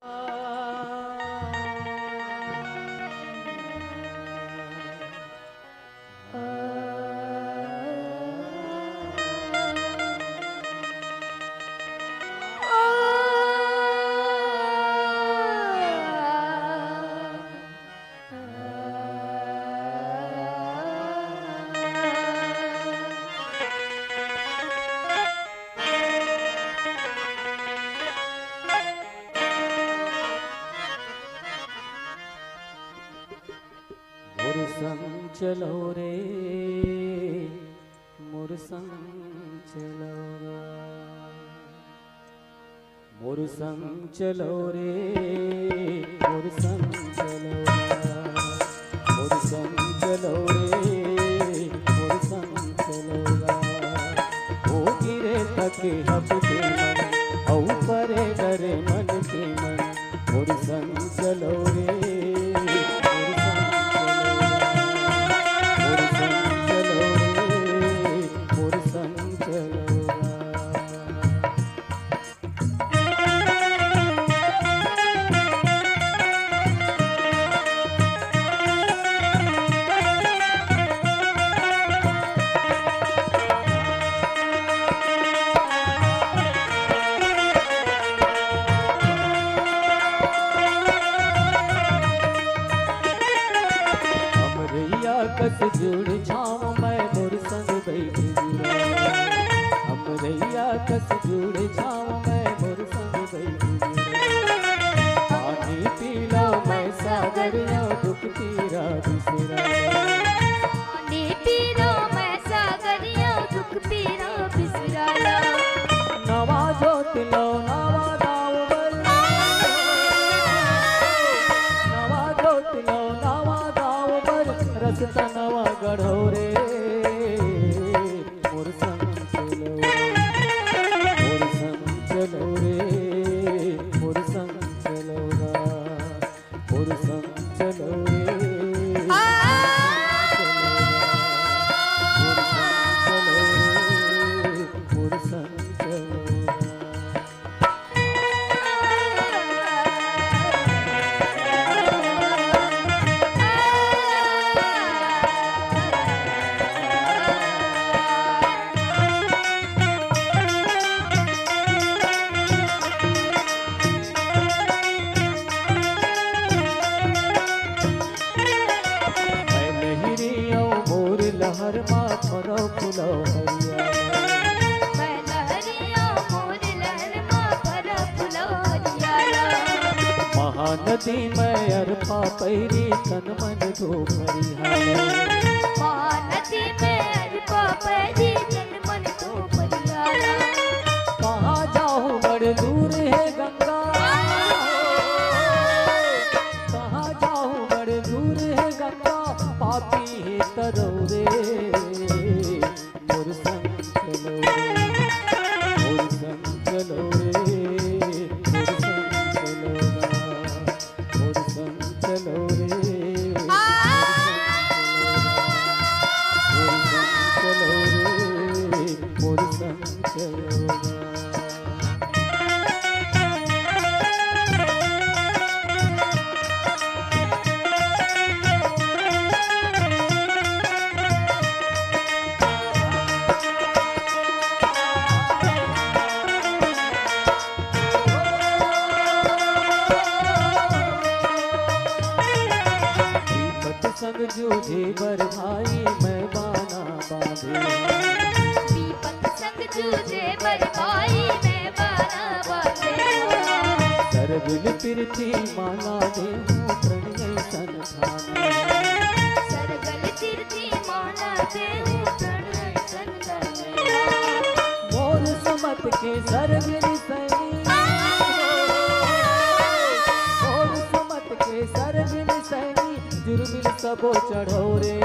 मोर संग चलो रे, मोर संग चलो, मोर संग चलो रे, मोर संग चलो, मोर संग चलो रे, मोर संग चलो। ओ गिरे थके हपते मन, औ परे डरे मन के मन, मोर संग चलो रे। कस जुड़ छाँव मैं मोर संग बैठी जुड़ा, हमरैया कस जुड़ छाँव मैं मोर संग बैठी जुड़ा। पानी पी लो मैं सागरिया दुख पीरा बिसरा, पानी पी लो मैं सागरिया दुख पीरा बिसरा। नवा जोत लो नवा दाव बल, नवा जोत लो नवा दाव बल, रसता नवा गढ़ो रे। मोर संग चलो, मोर संग चलो रे, मोर संग चलो, मोर संग चलो रे, मोर संग चलो। लहर मा फरो फुलो हरिया, मैं लहरिया मोर लहर मा फरो फुलो हरिया। महानदी में अरपा पैरी तन मन धो परिहार, महानदी में अरपा पैरी तन मन धो परिहार। कहाँ जाऊँ बड़ दूर है गंगा, कहाँ जाऊँ बड़ दूर है गंगा, पापी है तरो रे। मोर संग चलो रे, मोर संग चलो रे, मोर संग चलो, मोर संग चलो रे, मोर संग चलो रे, मोर संग चलो। संग जूझे बर भाई मैं बाना बांधे, विपत संग जूझे बर भाई मैं बाना बांधे। सरबिल पृथ्वी माला देहूँ प्रणय सन ठाने, सरगल तीर्थी माला देहूँ प्रणय सन ठाने। मोर समत के सरगिर सैनी, मोर समत के सरगिर सैनी, जुर्मिल सबो चढ़ो रे।